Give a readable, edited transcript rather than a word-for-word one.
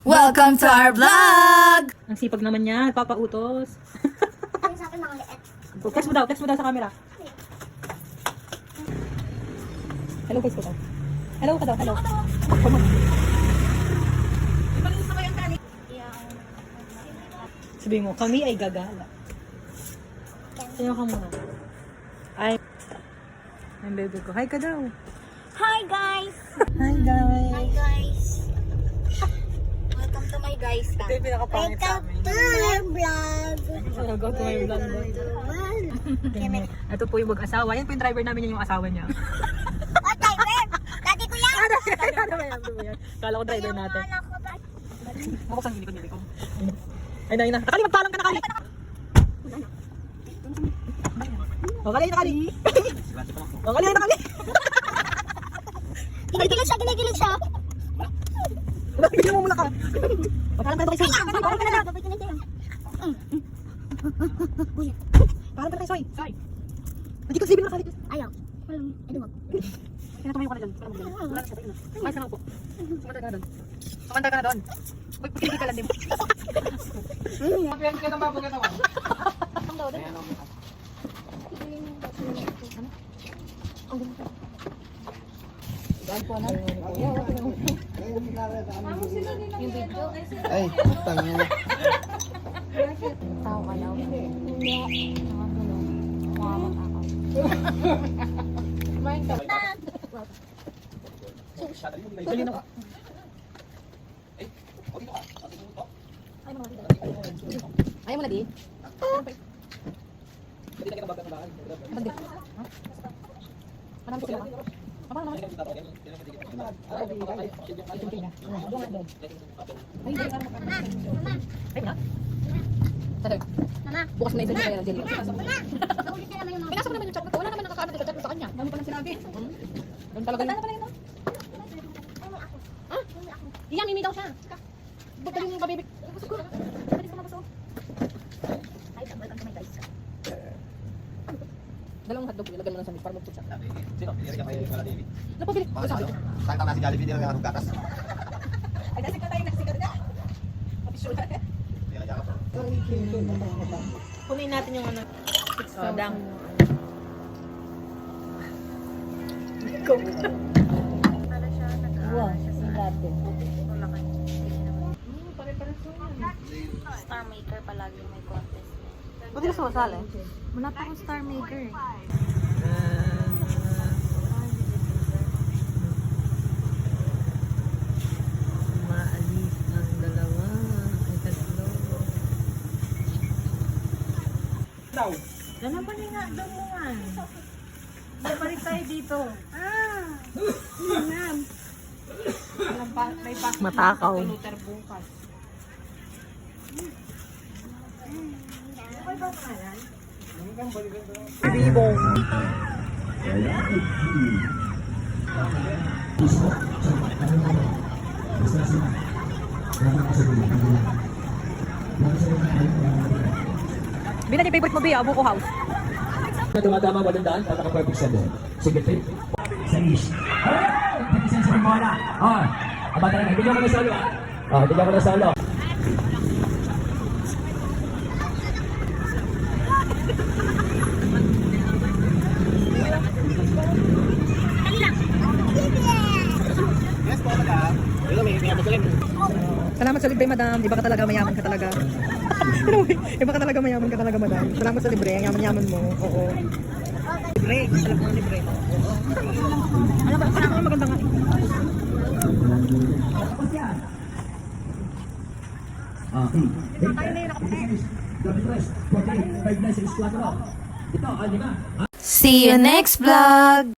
Welcome to our vlog! Ang sipag naman niya, papautos. Ano sa akin mga liit? Text mo daw sa camera. Hello, face ko daw. Hello ka daw, hello. Sabi mo, kami ay gagala. Sino ka muna? Ay, ang baby ko. Hi ka daw. Hi guys! Hi guys. Hi guys! Welcome to my guys Ito yung pinakapangit sa amin. to my vlog! Go to my vlog. Ito po yung mag-asawa. Yan po yung driver namin, yan yung asawa niya. Oh, driver! Dati ko yan! Kala ko driver natin. Wala ko ba? Ako sang nilikod ko. Ay, na. Nakali, magpalang ka, Nakali. Nakali. Nakali. Ginigilig siya! Bigyan mo muna ka. Magpalang ka na kay Soy. Parang ka na daw! Pakinig kayo! Parang ka na kay Soy. Hindi ko sibin na Nakali. Ayaw! Ay, duwag! Pinatumayo ka na dyan. Wala na siya. Ayos na lang po. Sumantay ka na doon. Sumantay ka na doon. Uy, pagkilig ka lang din. Pagkilig ka na ba? Pagkilig ka na ba? Ang daw doon? Ay, tangin. Tao ka daw? Hindi. Mukha ako. Kanina ka. Ayaw mo na di? Bandi. Marami sila ka? Apa naman? Mama! Bukas mo na isang kaya ng jelly. Naulit ka naman yung mga... Pinasok mo naman yung chat ko. Wala naman nakakaano sa chat sa kanya. Dami pa lang sinabi. Doon talaga yun. Ah? Iyan, mimi daw siya. Ba't ka yung pabibig? Gusto ko. Pwede ka mabaso. Ay, welcome to my guys. Dalawang hotdog, ilagyan mo lang sa mix para mag-put siya. Sino? Hindi ka may pala David. Napabili. Baka sa ano? Sakta na si Jollibee, hindi na gatas. Ay, nasik ka tayo, nasik ka na. Mapisyo na. Hindi na gatas. Kunin natin yung ano. Dang. Para siya, nag-aaral siya sa... Star Maker palagi may contest. Buti na sumasali. Wala pa akong Star Maker. Maalis ang dalawa. Ay, tatlo. Ganun pa nga, doon mo nga. Balik tayo dito. Matakaw. Bibong. Bila niya favorite mo, Bia, Buko House. Tumatama 800 para naka-perfect 7. Sige, 3. Sa is. Hindi siya sa bola. Aba talaga. Hindi ako na solo. Hindi ako na solo. Yes, po talaga. Pero may masalim. Salamat sa libre, madam. Iba ka talaga, mayaman ka talaga. Iba ka talaga, mayaman ka talaga, madam. Salamat sa libre. Ang yaman-yaman mo. Oo. Libre. Alam mo, libre. Alam mo, saan maganda nga. See you next vlog!